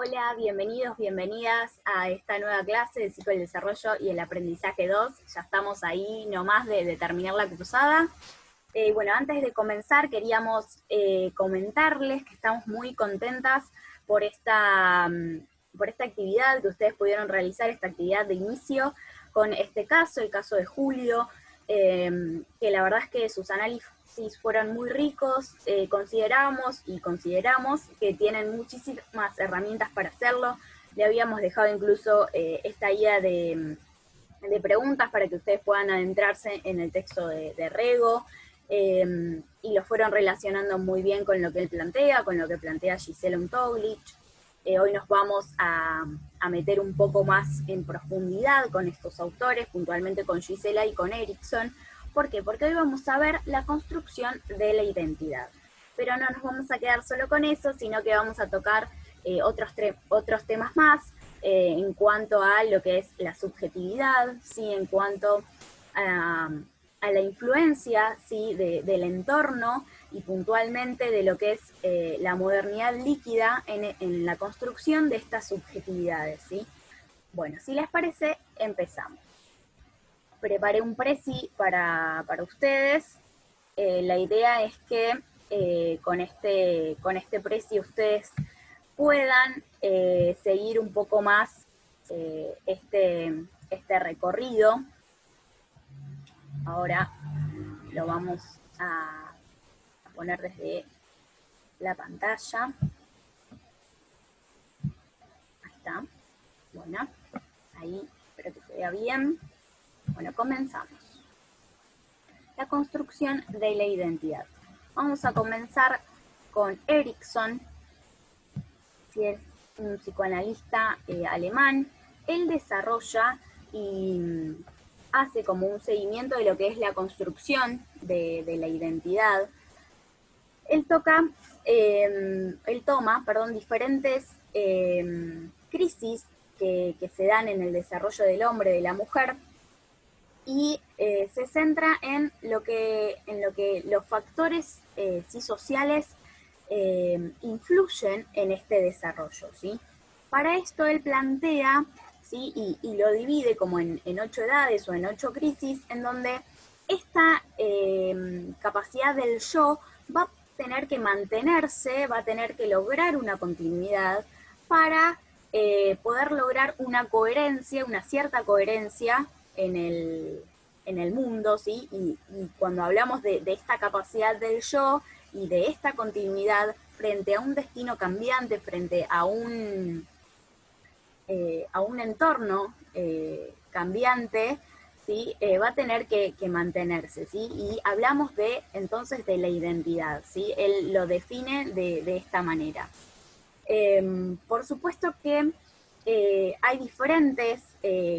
Hola, bienvenidos, bienvenidas a esta nueva clase de Ciclo del Desarrollo y el Aprendizaje 2. Ya estamos ahí nomás de terminar la cursada. Bueno, antes de comenzar queríamos comentarles que estamos muy contentas por esta actividad que ustedes pudieron realizar, esta actividad de inicio con este caso, el caso de Julio, que la verdad es que sus análisis fueron muy ricos. Consideramos que tienen muchísimas herramientas para hacerlo. Le habíamos dejado incluso esta guía de preguntas para que ustedes puedan adentrarse en el texto de Rego, y lo fueron relacionando muy bien con lo que él plantea, con lo que plantea Gisela Untoglich. Hoy nos vamos a meter un poco más en profundidad con estos autores, puntualmente con Gisela y con Erikson. ¿Por qué? Porque hoy vamos a ver la construcción de la identidad. Pero no nos vamos a quedar solo con eso, sino que vamos a tocar otros temas más en cuanto a lo que es la subjetividad, ¿sí? En cuanto a la influencia, ¿sí? del entorno y puntualmente de lo que es la modernidad líquida en la construcción de estas subjetividades, ¿sí? Bueno, si les parece, empezamos. Preparé un presi para ustedes. La idea es que con este presi ustedes puedan seguir un poco más este recorrido. Ahora lo vamos a poner desde la pantalla. Ahí está. Bueno, ahí espero que se vea bien. Bueno, comenzamos. La construcción de la identidad. Vamos a comenzar con Erikson, que es un psicoanalista alemán. Él desarrolla y hace como un seguimiento de lo que es la construcción de la identidad. Él toma diferentes crisis que se dan en el desarrollo del hombre, de la mujer, y se centra en lo que los factores sí, sociales influyen en este desarrollo, ¿sí? Para esto él plantea, ¿sí? y lo divide como en 8 edades o en 8 crisis, en donde esta capacidad del yo va a tener que mantenerse, va a tener que lograr una continuidad para poder lograr una coherencia, una cierta coherencia en el mundo, ¿sí? Y cuando hablamos de esta capacidad del yo y de esta continuidad frente a un destino cambiante, frente a un entorno cambiante, ¿sí? Va a tener que mantenerse, ¿sí? Y hablamos entonces de la identidad, ¿sí? Él lo define de esta manera. Por supuesto que hay diferentes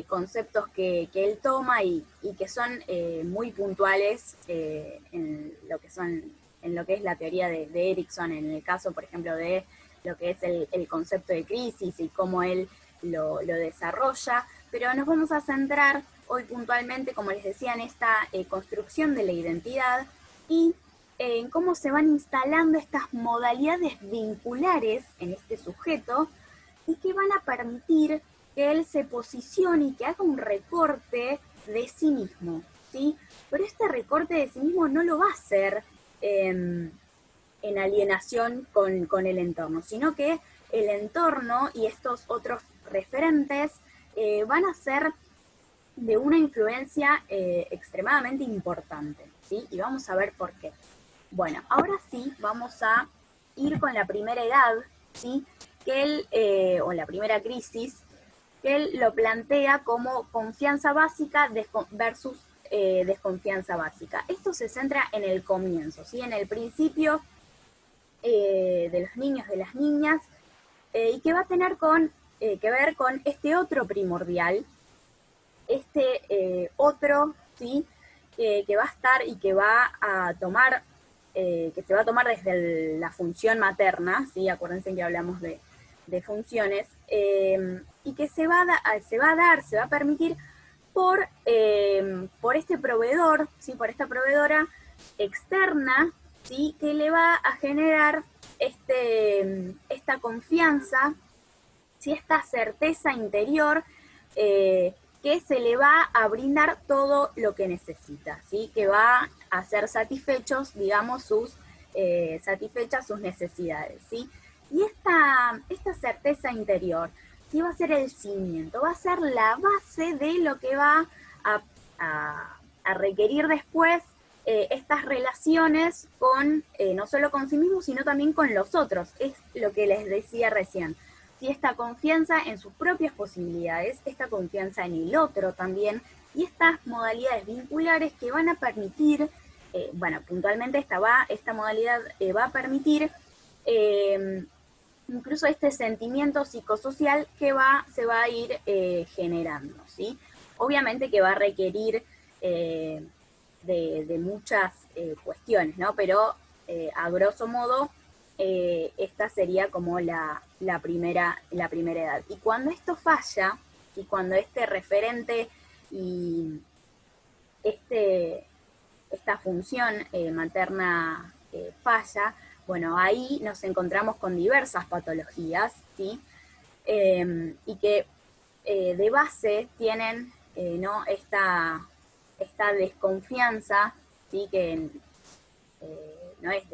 conceptos que él toma y que son muy puntuales en lo que es la teoría de Erikson, en el caso, por ejemplo, de lo que es el concepto de crisis y cómo él lo desarrolla, pero nos vamos a centrar hoy puntualmente, como les decía, en esta construcción de la identidad y en cómo se van instalando estas modalidades vinculares en este sujeto y que van a permitir que él se posicione y que haga un recorte de sí mismo, ¿sí? Pero este recorte de sí mismo no lo va a hacer en alienación con el entorno, sino que el entorno y estos otros referentes van a ser de una influencia extremadamente importante, ¿sí? Y vamos a ver por qué. Bueno, ahora sí vamos a ir con la primera edad, ¿sí? Que él, o la primera crisis, que él lo plantea como confianza básica versus desconfianza básica. Esto se centra en el comienzo, ¿sí? En el principio de los niños, de las niñas, y que va a tener que ver con este otro primordial, otro, ¿sí? Que va a estar y que va a tomar, que se va a tomar desde la función materna, ¿sí? Acuérdense que hablamos de funciones, y que se va a permitir por este proveedor, ¿sí? Por esta proveedora externa, ¿sí? Que le va a generar esta confianza ¿sí? Esta certeza interior que se le va a brindar todo lo que necesita, ¿sí? Que va a ser satisfechos, digamos, satisfechas sus necesidades, ¿sí? Y esta certeza interior, ¿sí? Va a ser el cimiento, va a ser la base de lo que va a requerir después estas relaciones con, no solo con sí mismo, sino también con los otros. Es lo que les decía recién. ¿Sí? Esta confianza en sus propias posibilidades, esta confianza en el otro también, y estas modalidades vinculares que van a permitir, bueno, puntualmente esta modalidad va a permitir incluso este sentimiento psicosocial que se va a ir generando, ¿sí? Obviamente que va a requerir de muchas cuestiones, ¿no? Pero a grosso modo esta sería como la primera edad. Y cuando esto falla, y cuando este referente y esta función materna falla, bueno, ahí nos encontramos con diversas patologías, ¿sí? Y que de base tienen ¿no? esta desconfianza, ¿sí? Que no es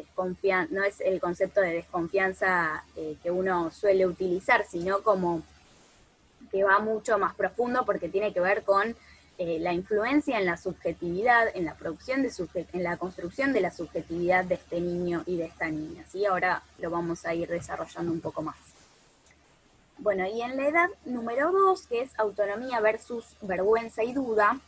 el concepto de desconfianza que uno suele utilizar, sino como que va mucho más profundo porque tiene que ver con la influencia en la subjetividad, en la producción en la construcción de la subjetividad de este niño y de esta niña, ¿sí? Ahora lo vamos a ir desarrollando un poco más. Bueno, y en la edad número 2, que es autonomía versus vergüenza y duda,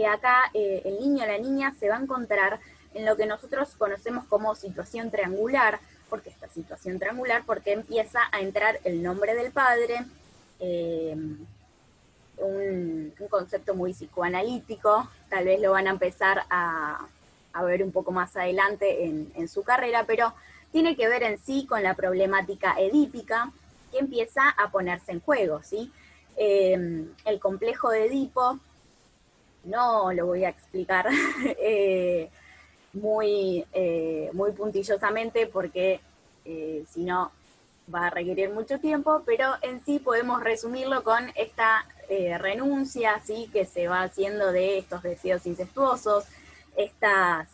acá el niño o la niña se va a encontrar en lo que nosotros conocemos como situación triangular. ¿Por qué esta situación triangular? Porque empieza a entrar el nombre del padre, un concepto muy psicoanalítico, tal vez lo van a empezar a ver un poco más adelante en su carrera, pero tiene que ver en sí con la problemática edípica que empieza a ponerse en juego, ¿sí? El complejo de Edipo, no lo voy a explicar muy puntillosamente porque si no va a requerir mucho tiempo, pero en sí podemos resumirlo con esta renuncia, ¿sí? Que se va haciendo de estos deseos incestuosos, esta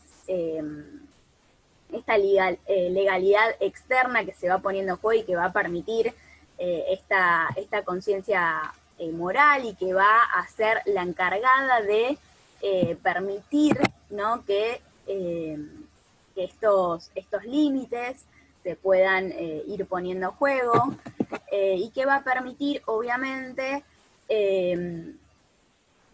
legalidad externa que se va poniendo en juego y que va a permitir esta conciencia moral y que va a ser la encargada de permitir, ¿no? que estos límites se puedan ir poniendo en juego y que va a permitir, obviamente,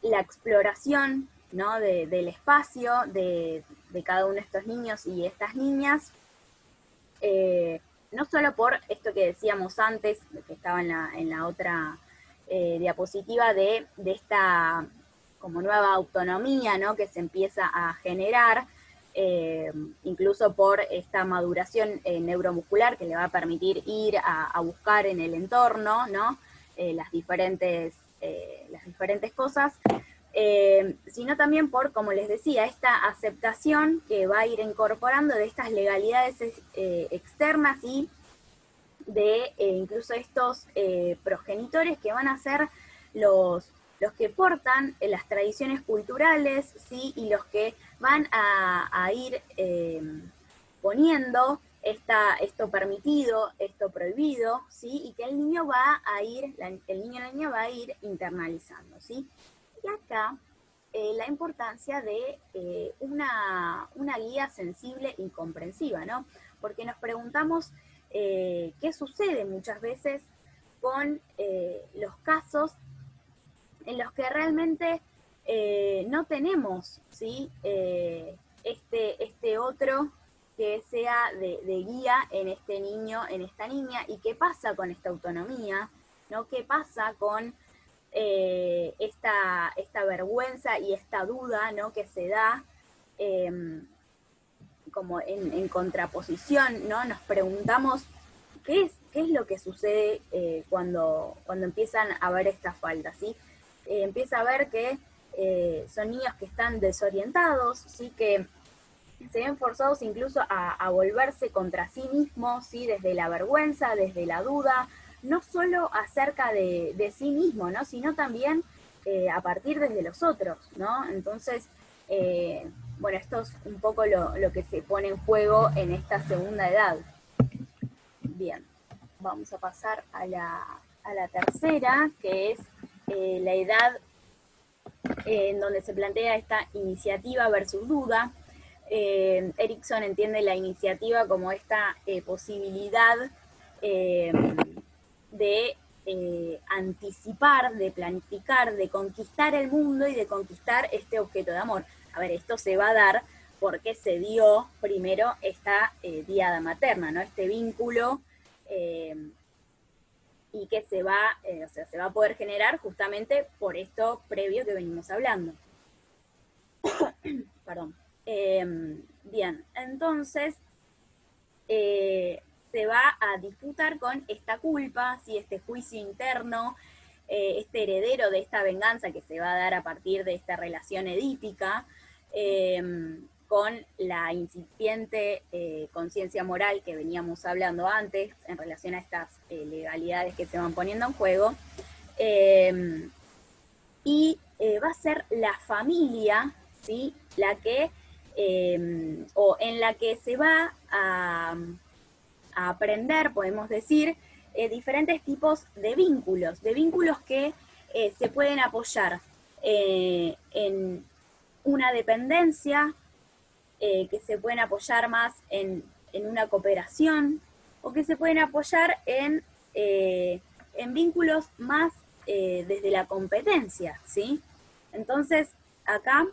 la exploración, ¿no? del espacio de cada uno de estos niños y estas niñas, no solo por esto que decíamos antes, que estaba en la otra diapositiva, de esta como nueva autonomía, ¿no? que se empieza a generar, incluso por esta maduración neuromuscular que le va a permitir ir a buscar en el entorno, ¿no? las diferentes cosas, sino también por, como les decía, esta aceptación que va a ir incorporando de estas legalidades externas y de incluso estos progenitores que van a ser los que portan las tradiciones culturales, ¿sí? Y los que van a ir poniendo esto permitido, esto prohibido, ¿sí? Y que el niño el niño o la niña va a ir internalizando, ¿sí? Y acá la importancia de una guía sensible y comprensiva, ¿no? Porque nos preguntamos qué sucede muchas veces con los casos en los que realmente no tenemos, ¿sí? Este otro que sea de guía en este niño, en esta niña, y qué pasa con esta autonomía, ¿no? ¿Qué pasa con esta vergüenza y esta duda, ¿no? que se da como en contraposición, ¿no? Nos preguntamos qué es lo que sucede cuando empiezan a ver estas faltas, ¿sí? Empieza a ver que son niños que están desorientados, ¿sí? Que se ven forzados incluso a volverse contra sí mismos, ¿sí? Desde la vergüenza, desde la duda, no solo acerca de sí mismo, ¿no? Sino también a partir desde los otros, ¿no? Entonces, bueno, esto es un poco lo que se pone en juego en esta segunda edad. Bien, vamos a pasar a la tercera, que es la edad en donde se plantea esta iniciativa versus duda. Erikson entiende la iniciativa como esta posibilidad de anticipar, de planificar, de conquistar el mundo y de conquistar este objeto de amor. A ver, esto se va a dar porque se dio primero esta diada materna, ¿no? Este vínculo y que se va a poder generar justamente por esto previo que venimos hablando. Perdón. Bien, entonces se va a disputar con esta culpa, ¿sí? Este juicio interno, este heredero de esta venganza que se va a dar a partir de esta relación edípica, con la incipiente conciencia moral que veníamos hablando antes en relación a estas legalidades que se van poniendo en juego. Y va a ser la familia, ¿sí? La que, o en la que se va a aprender, podemos decir, diferentes tipos de vínculos que se pueden apoyar en una dependencia, que se pueden apoyar más en una cooperación, o que se pueden apoyar en vínculos más desde la competencia, ¿sí? Entonces, acá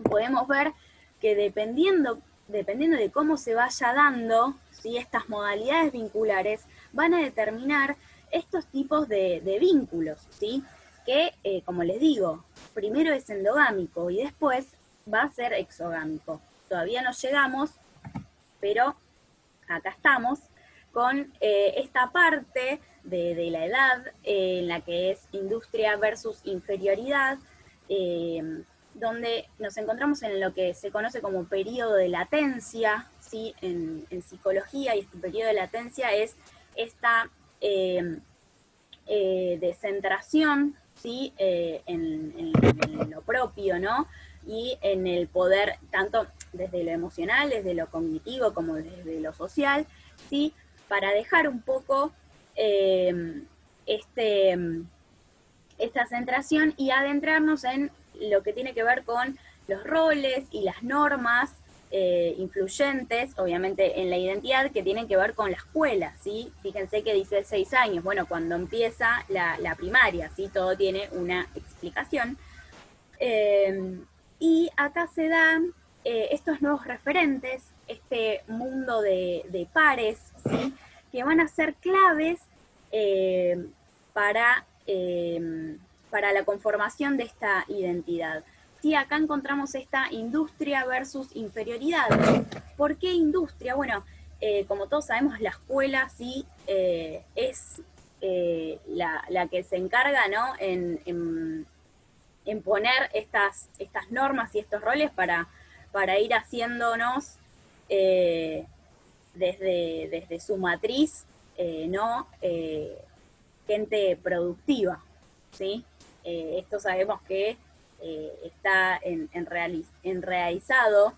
podemos ver que dependiendo de cómo se vaya dando, ¿sí? Estas modalidades vinculares van a determinar estos tipos de vínculos, ¿sí? Que, como les digo, primero es endogámico y después va a ser exogámico. Todavía no llegamos, pero acá estamos con esta parte de la edad en la que es industria versus inferioridad, donde nos encontramos en lo que se conoce como periodo de latencia, ¿sí? En psicología, y este periodo de latencia es esta descentración, ¿sí? En lo propio, ¿no? Y en el poder, tanto desde lo emocional, desde lo cognitivo, como desde lo social, ¿sí? Para dejar un poco esta centración y adentrarnos en lo que tiene que ver con los roles y las normas influyentes, obviamente, en la identidad, que tienen que ver con la escuela, ¿sí? Fíjense que dice 6 años, bueno, cuando empieza la primaria, ¿sí? Todo tiene una explicación. Y acá se dan estos nuevos referentes, este mundo de pares, ¿sí? Que van a ser claves para la conformación de esta identidad. Sí, acá encontramos esta industria versus inferioridad. ¿Por qué industria? Bueno, como todos sabemos, la escuela sí es la que se encarga, ¿no? En poner estas normas y estos roles para ir haciéndonos desde su matriz, ¿no? Gente productiva, ¿sí? Esto sabemos que está enraizado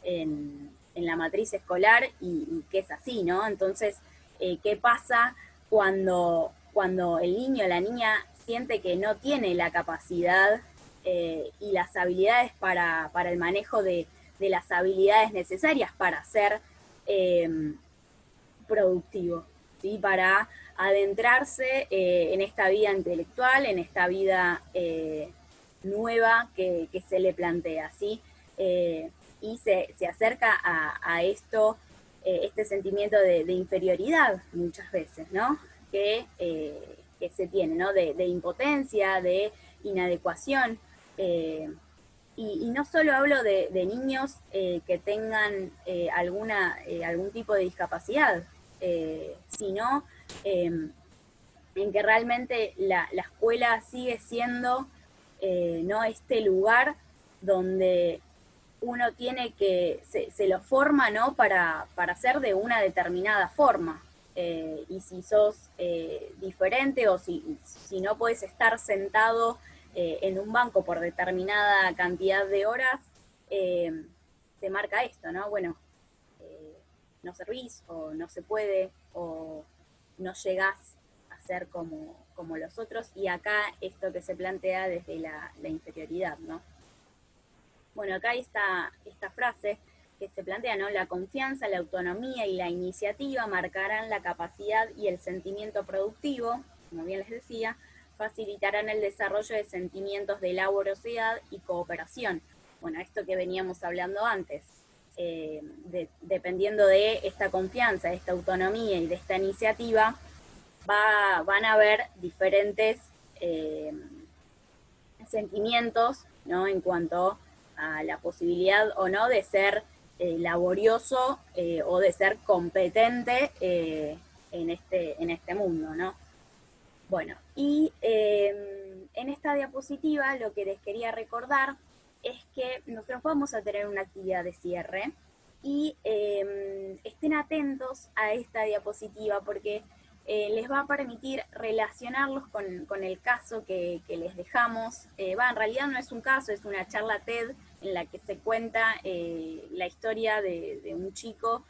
en la matriz escolar y que es así, ¿no? Entonces, ¿qué pasa cuando el niño o la niña siente que no tiene la capacidad y las habilidades para el manejo de las habilidades necesarias para ser productivo, ¿sí? Para adentrarse en esta vida intelectual, en esta vida nueva que se le plantea, ¿sí? Y se acerca a esto, este sentimiento de inferioridad muchas veces, ¿no? Que se tiene, ¿no? De impotencia, de inadecuación. Y no solo hablo de niños que tengan algún tipo de discapacidad, sino en que realmente la escuela sigue siendo no este lugar donde uno tiene que, se lo forma, ¿no? Para ser de una determinada forma, y si sos diferente o si no podés estar sentado en un banco por determinada cantidad de horas, te marca esto, ¿no? Bueno, no servís, o no se puede, o no llegás a ser como los otros, y acá esto que se plantea desde la inferioridad, ¿no? Bueno, acá hay esta frase que se plantea, ¿no? La confianza, la autonomía y la iniciativa marcarán la capacidad y el sentimiento productivo, como bien les decía, facilitarán el desarrollo de sentimientos de laboriosidad y cooperación. Bueno, esto que veníamos hablando antes, dependiendo de esta confianza, de esta autonomía y de esta iniciativa, van a haber diferentes sentimientos, ¿no? En cuanto a la posibilidad o no de ser laborioso o de ser competente en este mundo, ¿no? Bueno, y en esta diapositiva lo que les quería recordar es que nosotros vamos a tener una actividad de cierre y estén atentos a esta diapositiva porque les va a permitir relacionarlos con el caso que les dejamos. En realidad no es un caso, es una charla TED en la que se cuenta la historia de un chico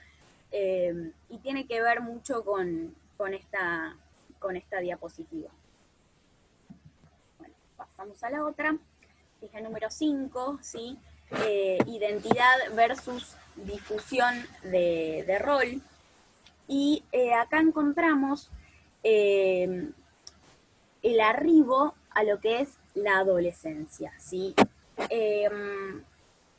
y tiene que ver mucho con esta diapositiva. Bueno, pasamos a la otra. Es la número 5, ¿sí? Identidad versus difusión de rol. Y acá encontramos el arribo a lo que es la adolescencia, ¿sí?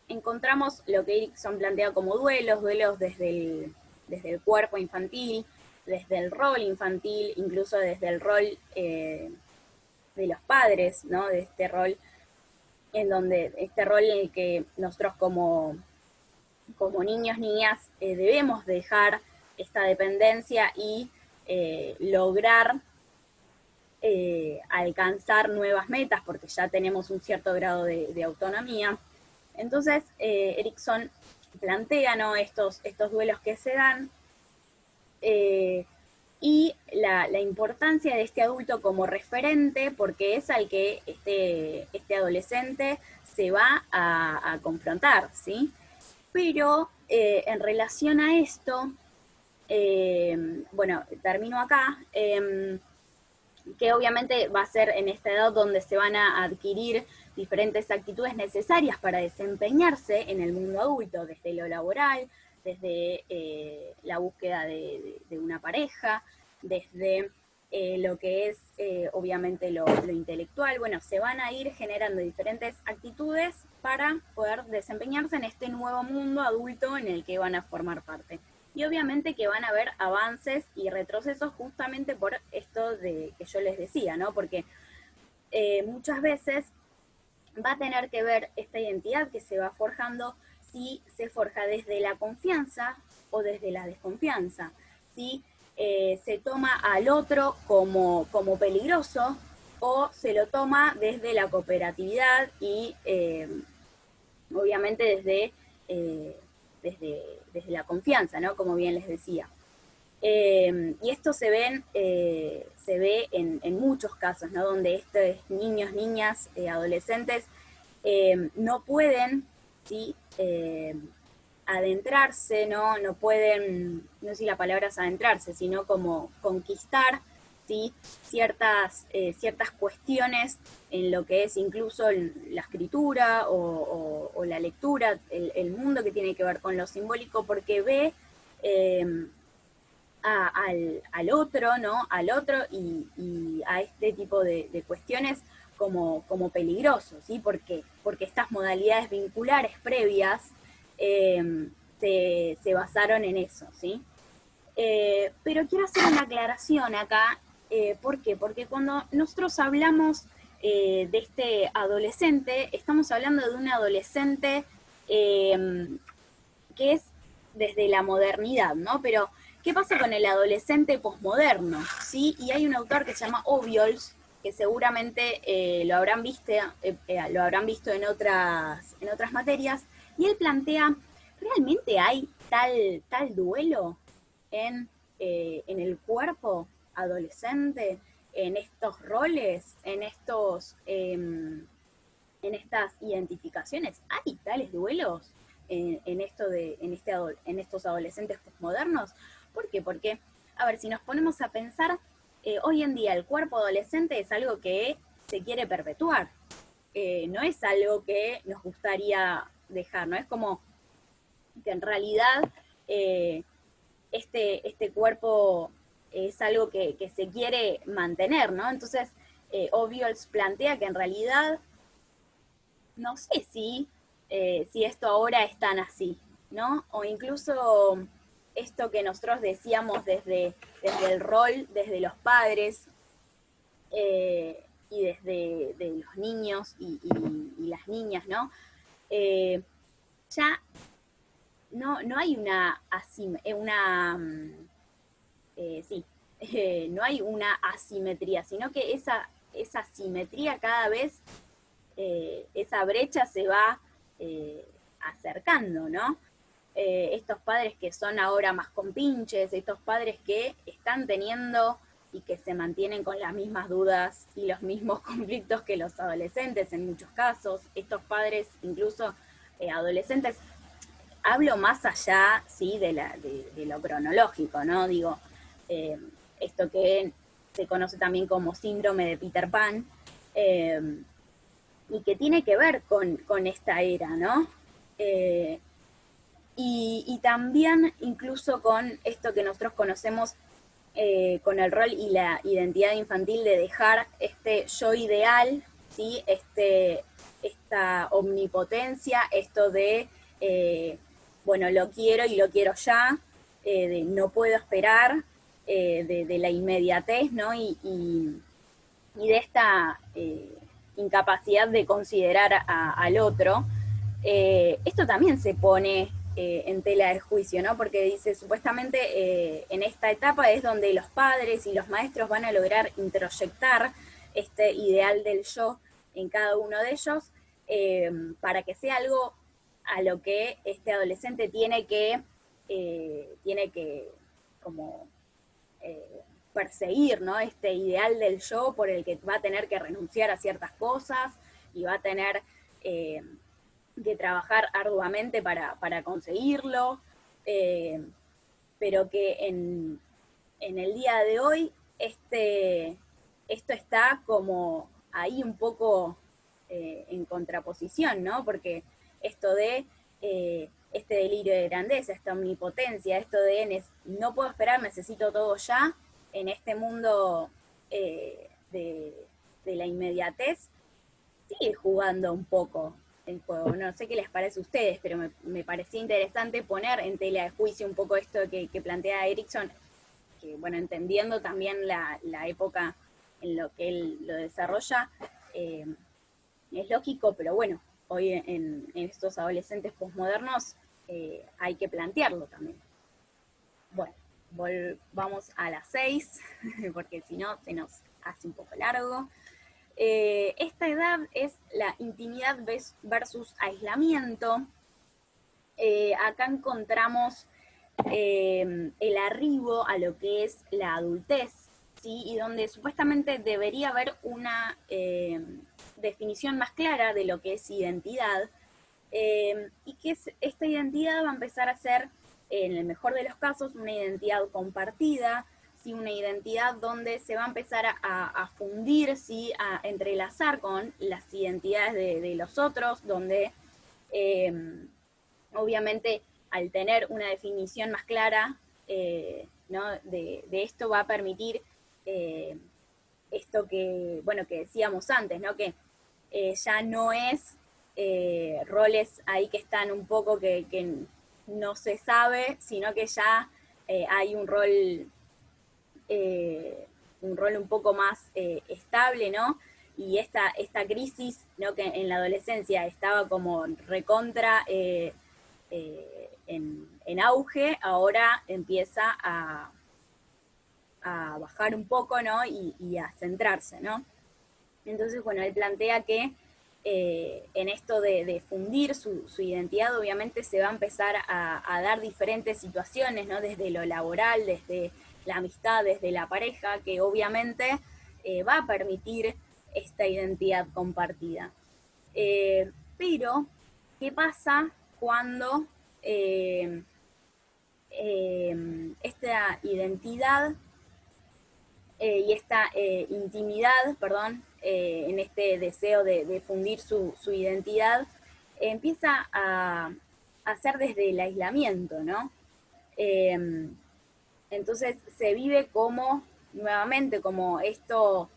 Encontramos lo que Erikson plantea como duelos desde el cuerpo infantil, desde el rol infantil, incluso desde el rol de los padres, ¿no? De este rol en el que nosotros como niños, niñas, debemos dejar esta dependencia y lograr alcanzar nuevas metas porque ya tenemos un cierto grado de autonomía. Entonces, Erikson plantea, ¿no? estos duelos que se dan y la importancia de este adulto como referente, porque es al que este adolescente se va a confrontar, ¿sí? Pero en relación a esto, bueno, termino acá, que obviamente va a ser en esta edad donde se van a adquirir diferentes actitudes necesarias para desempeñarse en el mundo adulto, desde lo laboral, desde la búsqueda de una pareja, desde lo que es obviamente lo intelectual. Bueno, se van a ir generando diferentes actitudes para poder desempeñarse en este nuevo mundo adulto en el que van a formar parte. Y obviamente que van a haber avances y retrocesos justamente por esto que yo les decía, ¿no? Porque muchas veces va a tener que ver esta identidad que se va forjando si se forja desde la confianza o desde la desconfianza, si se toma al otro como peligroso o se lo toma desde la cooperatividad y obviamente desde la confianza, ¿no? Como bien les decía. Y esto se ve en muchos casos, ¿no? Donde estos niños, niñas, adolescentes no pueden, ¿sí? Adentrarse, ¿no? No pueden, no sé si la palabra es adentrarse, sino como conquistar, ¿sí? ciertas cuestiones en lo que es incluso la escritura o la lectura, el mundo que tiene que ver con lo simbólico, porque ve al otro, ¿no? Al otro y a este tipo de cuestiones como peligroso, ¿sí? ¿Por qué? Porque estas modalidades vinculares previas se basaron en eso, ¿sí? Pero quiero hacer una aclaración acá. ¿Por qué? Porque cuando nosotros hablamos de este adolescente, estamos hablando de un adolescente que es desde la modernidad, ¿no? Pero, ¿qué pasa con el adolescente posmoderno? ¿Sí? Y hay un autor que se llama Obiols, que seguramente lo habrán visto en otras materias, y él plantea, ¿realmente hay tal duelo en en el cuerpo adolescente, en estos roles, en estas identificaciones. ¿Hay tales duelos en estos adolescentes posmodernos? ¿Por qué? Porque, a ver, si nos ponemos a pensar, hoy en día el cuerpo adolescente es algo que se quiere perpetuar, no es algo que nos gustaría dejar, ¿no? Es como que en realidad este cuerpo es algo que se quiere mantener, ¿no? Entonces, Obviols plantea que en realidad no sé si esto ahora es tan así, ¿no? O incluso esto que nosotros decíamos desde el rol, desde los padres y desde de los niños y las niñas, ¿no? Ya no hay sí, no hay una asimetría, sino que esa simetría cada vez esa brecha se va acercando, ¿no? Estos padres que son ahora más compinches, estos padres que están teniendo y que se mantienen con las mismas dudas y los mismos conflictos que los adolescentes en muchos casos, estos padres incluso adolescentes, hablo más allá, sí, de lo cronológico, ¿no? Digo, eh, esto que se conoce también como síndrome de Peter Pan, eh, y que tiene que ver con esta era, ¿no? Eh, y también incluso con esto que nosotros conocemos con el rol y la identidad infantil de dejar este yo ideal, ¿sí? Esta omnipotencia, esto de, bueno, lo quiero y lo quiero ya, de no puedo esperar, de la inmediatez, ¿no? Y de esta incapacidad de considerar al otro, esto también se pone en tela de juicio, ¿no? Porque dice, supuestamente en esta etapa es donde los padres y los maestros van a lograr introyectar este ideal del yo en cada uno de ellos para que sea algo a lo que este adolescente tiene que como perseguir, ¿no? Este ideal del yo por el que va a tener que renunciar a ciertas cosas y va a tener que trabajar arduamente para conseguirlo, pero que en el día de hoy esto está como ahí un poco en contraposición, ¿no? Porque esto de este delirio de grandeza, esta omnipotencia, esto de no puedo esperar, necesito todo ya, en este mundo de la inmediatez, sigue jugando un poco el juego. No sé qué les parece a ustedes, pero me parecía interesante poner en tela de juicio un poco esto que plantea Erickson, que bueno, entendiendo también la época en lo que él lo desarrolla, eh, es lógico, pero bueno, hoy en estos adolescentes posmodernos hay que plantearlo también. Bueno, vamos a las 6, porque si no se nos hace un poco largo. Esta edad es la intimidad versus aislamiento. Acá encontramos el arribo a lo que es la adultez, ¿sí? Y donde supuestamente debería haber una definición más clara de lo que es identidad, y que esta identidad va a empezar a ser, en el mejor de los casos, una identidad compartida, ¿sí? Una identidad donde se va a empezar a fundir, ¿sí? A entrelazar con las identidades de los otros, donde obviamente al tener una definición más clara, ¿no? de esto va a permitir esto bueno, que decíamos antes, ¿no? Que ya no es roles ahí que están un poco que no se sabe, sino que ya hay un rol un poco más estable, ¿no? Y esta crisis, ¿no? Que en la adolescencia estaba como recontra en auge, ahora empieza a bajar un poco, ¿no? Y a centrarse, ¿no? Entonces, bueno, él plantea que en esto de fundir su identidad, obviamente se va a empezar a dar diferentes situaciones, ¿no? Desde lo laboral, desde la amistad, desde la pareja, que obviamente va a permitir esta identidad compartida. Pero, ¿qué pasa cuando esta identidad y esta intimidad, perdón, en este deseo de fundir su identidad, empieza a ser desde el aislamiento, ¿no? Entonces se vive como, nuevamente, como esto,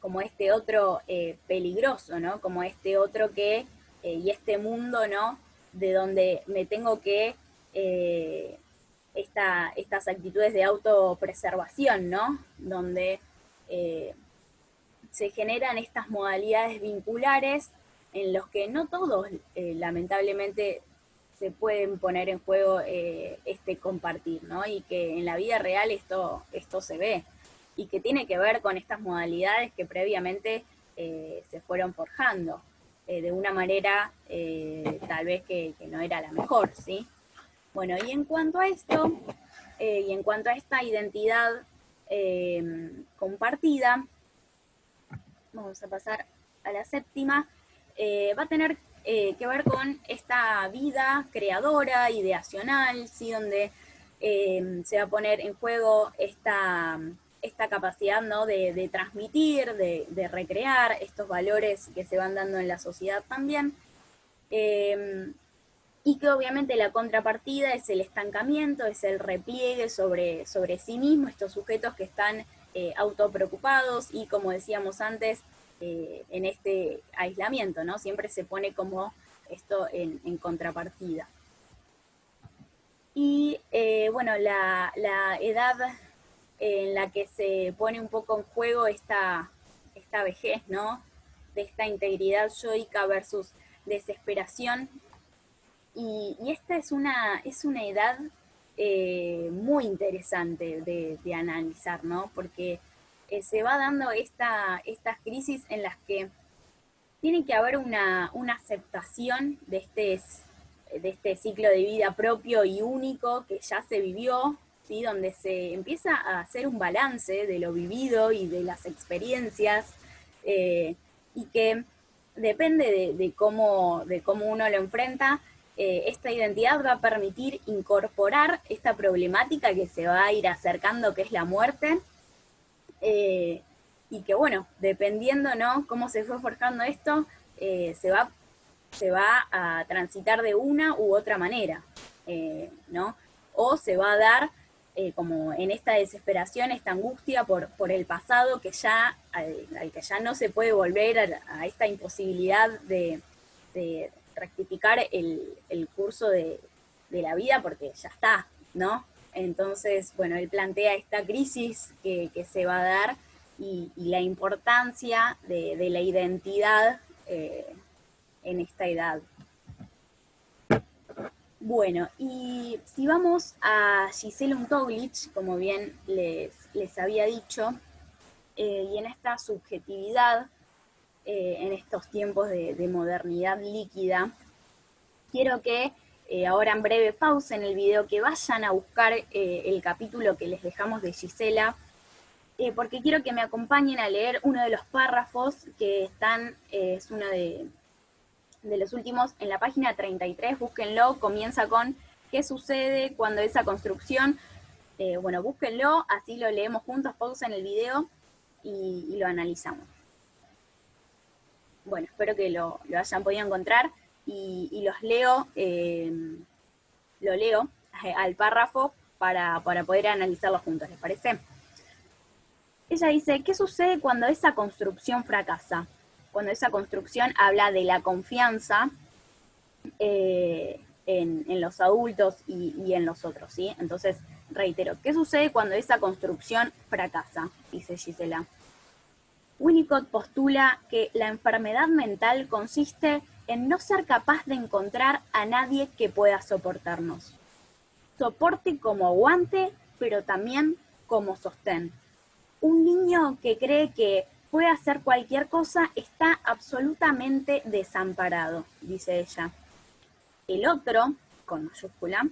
como este otro peligroso, ¿no? Como este otro que, y este mundo, ¿no? De donde me tengo que, estas actitudes de autopreservación, ¿no? Donde se generan estas modalidades vinculares en los que no todos, lamentablemente, se pueden poner en juego este compartir, ¿no? Y que en la vida real esto se ve, y que tiene que ver con estas modalidades que previamente se fueron forjando, de una manera tal vez que no era la mejor, ¿sí? Bueno, y en cuanto a esto, y en cuanto a esta identidad compartida, vamos a pasar a la séptima, va a tener que ver con esta vida creadora, ideacional, ¿sí? Donde se va a poner en juego esta capacidad, ¿no? de transmitir, de recrear estos valores que se van dando en la sociedad también. Y que obviamente la contrapartida es el estancamiento, es el repliegue sobre sí mismo, estos sujetos que están autopreocupados y, como decíamos antes, en este aislamiento, ¿no? Siempre se pone como esto en contrapartida. Y bueno, la edad en la que se pone un poco en juego esta vejez, ¿no? De esta integridad yoica versus desesperación. Y esta es una edad muy interesante de analizar, ¿no? Porque se va dando estas crisis en las que tiene que haber una aceptación de este ciclo de vida propio y único que ya se vivió, ¿sí? Donde se empieza a hacer un balance de lo vivido y de las experiencias, y que depende de cómo uno lo enfrenta. Esta identidad va a permitir incorporar esta problemática que se va a ir acercando, que es la muerte, y que, bueno, dependiendo, ¿no?, cómo se fue forjando esto, se va a transitar de una u otra manera, ¿no? O se va a dar como en esta desesperación, esta angustia por el pasado, que ya, al que ya no se puede volver, a esta imposibilidad de rectificar el curso de la vida, porque ya está, ¿no? Entonces, bueno, él plantea esta crisis que se va a dar, y la importancia de la identidad en esta edad. Bueno, y si vamos a Gisela Untoglich, como bien les había dicho, y en esta subjetividad, en estos tiempos de modernidad líquida, quiero que ahora en breve pausen el video, que vayan a buscar el capítulo que les dejamos de Gisela, porque quiero que me acompañen a leer uno de los párrafos que están, es uno de los últimos, en la página 33, búsquenlo, comienza con ¿qué sucede cuando esa construcción? Bueno, búsquenlo, así lo leemos juntos, pausen el video y lo analizamos. Bueno, espero que lo hayan podido encontrar, y los leo, lo leo al párrafo para poder analizarlo juntos, ¿les parece? Ella dice, ¿qué sucede cuando esa construcción fracasa? Cuando esa construcción habla de la confianza en los adultos y en los otros, ¿sí? Entonces, reitero, ¿qué sucede cuando esa construcción fracasa? Dice Gisela. Winnicott postula que la enfermedad mental consiste en no ser capaz de encontrar a nadie que pueda soportarnos. Soporte como aguante, pero también como sostén. Un niño que cree que puede hacer cualquier cosa está absolutamente desamparado, dice ella. El otro, con mayúscula,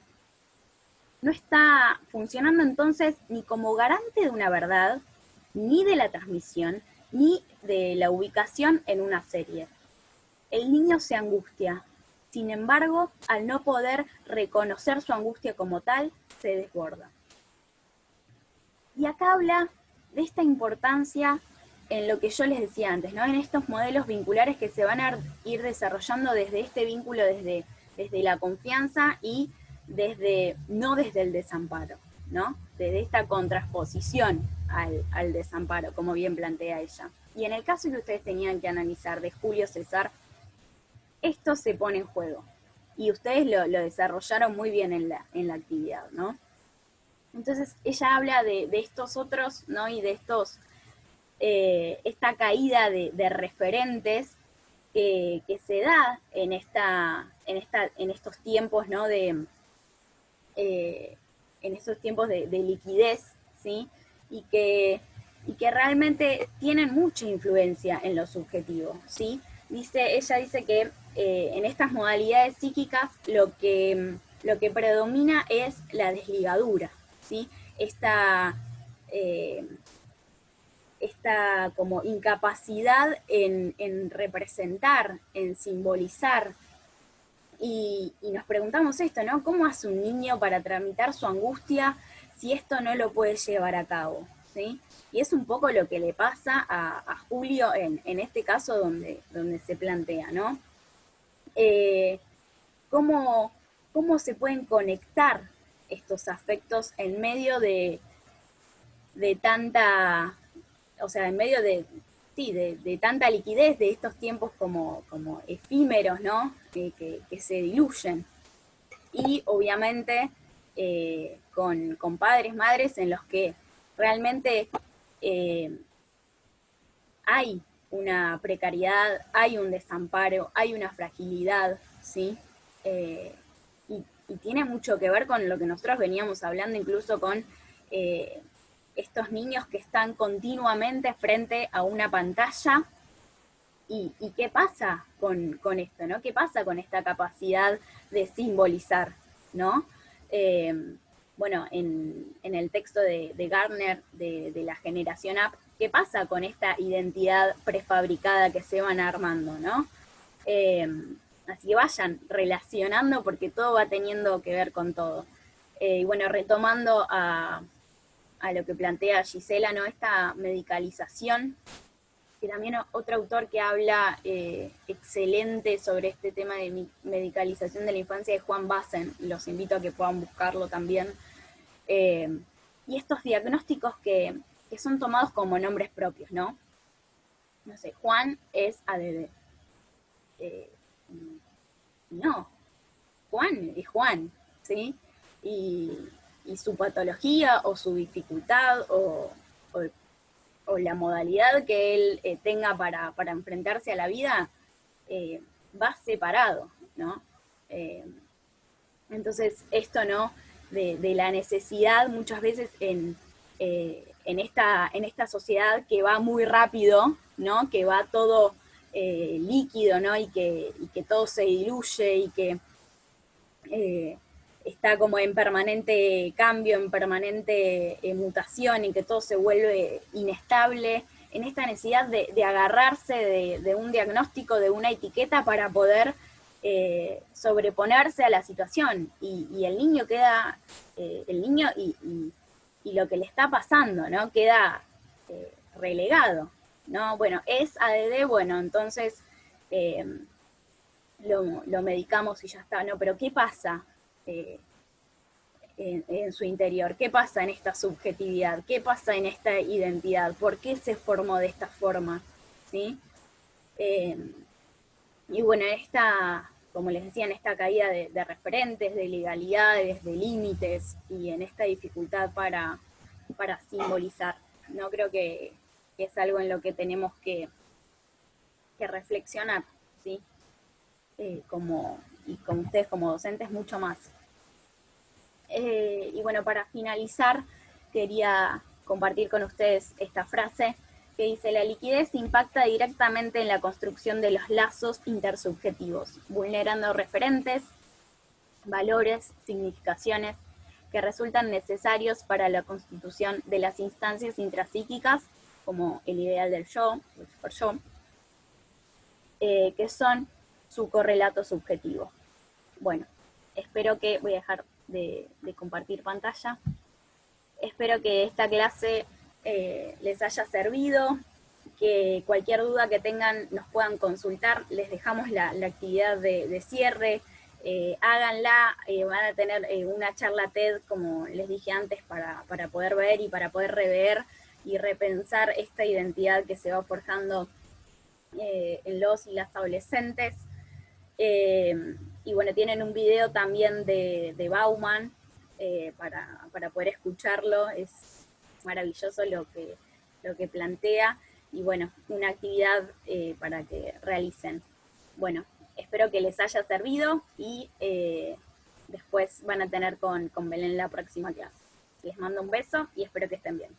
no está funcionando entonces ni como garante de una verdad, ni de la transmisión, ni de la ubicación en una serie. El niño se angustia. Sin embargo, al no poder reconocer su angustia como tal, se desborda. Y acá habla de esta importancia en lo que yo les decía antes, ¿no? En estos modelos vinculares que se van a ir desarrollando desde este vínculo, desde la confianza y no desde el desamparo, ¿no? Desde esta contraposición al desamparo, como bien plantea ella. Y en el caso que ustedes tenían que analizar de Julio César, esto se pone en juego. Y ustedes lo desarrollaron muy bien en la actividad, ¿no? Entonces ella habla de estos otros, ¿no? Y de esta caída de referentes que se da en estos tiempos, ¿no? En estos tiempos de liquidez, ¿sí? Y que realmente tienen mucha influencia en lo subjetivo, ¿sí? Ella dice que en estas modalidades psíquicas lo que predomina es la desligadura, ¿sí? Esta como incapacidad en representar, en simbolizar. Y nos preguntamos esto, ¿no? ¿Cómo hace un niño para tramitar su angustia si esto no lo puede llevar a cabo? ¿Sí? Y es un poco lo que le pasa a Julio en este caso donde se plantea, ¿no? ¿Cómo se pueden conectar estos afectos en medio de tanta, o sea, en medio de tanta liquidez, de estos tiempos como efímeros, ¿no? Que se diluyen. Y obviamente con padres, madres en los que realmente hay una precariedad, hay un desamparo, hay una fragilidad, ¿sí? Y tiene mucho que ver con lo que nosotros veníamos hablando, incluso con estos niños que están continuamente frente a una pantalla. ¿Y qué pasa con esto, ¿no? ¿Qué pasa con esta capacidad de simbolizar, ¿no? Bueno, en el texto de Gardner, de la generación Up, ¿qué pasa con esta identidad prefabricada que se van armando, ¿no? Así que vayan relacionando porque todo va teniendo que ver con todo. Y bueno, retomando a lo que plantea Gisela, ¿no? Esta medicalización, que también otro autor que habla excelente sobre este tema de medicalización de la infancia es Juan Bassen, los invito a que puedan buscarlo también. Y estos diagnósticos que son tomados como nombres propios, ¿no? No sé, Juan es ADD. No, Juan es Juan, ¿sí? Y su patología o su dificultad o la modalidad que él tenga para enfrentarse a la vida va separado, ¿no? Entonces, esto, ¿no? De la necesidad muchas veces en esta sociedad que va muy rápido, ¿no? Que va todo líquido, ¿no? Y que todo se diluye y que está como en permanente cambio, en permanente mutación y que todo se vuelve inestable, en esta necesidad de agarrarse de un diagnóstico, de una etiqueta para poder sobreponerse a la situación. Y el niño queda, el niño y lo que le está pasando, ¿no? Queda relegado, ¿no? Bueno, es ADD, bueno, entonces lo medicamos y ya está, ¿no? Pero ¿qué pasa en su interior? ¿Qué pasa en esta subjetividad? ¿Qué pasa en esta identidad? ¿Por qué se formó de esta forma? ¿Sí? Y bueno, como les decía, en esta caída de referentes, de legalidades, de límites, y en esta dificultad para simbolizar, ¿no? Creo que es algo en lo que tenemos que reflexionar, ¿sí? Y con ustedes como docentes mucho más. Y bueno, para finalizar, quería compartir con ustedes esta frase que dice: la liquidez impacta directamente en la construcción de los lazos intersubjetivos, vulnerando referentes, valores, significaciones, que resultan necesarios para la constitución de las instancias intrapsíquicas, como el ideal del yo, el super yo, que son su correlato subjetivo. Bueno, espero que, voy a dejar de compartir pantalla, espero que esta clase les haya servido, que cualquier duda que tengan nos puedan consultar, les dejamos la actividad de cierre, háganla, van a tener una charla TED, como les dije antes, para poder ver y para poder rever y repensar esta identidad que se va forjando en los y las adolescentes. Y bueno, tienen un video también de Bauman para poder escucharlo, es maravilloso lo que plantea, y bueno, una actividad para que realicen. Bueno, espero que les haya servido y después van a tener con Belén la próxima clase. Les mando un beso y espero que estén bien.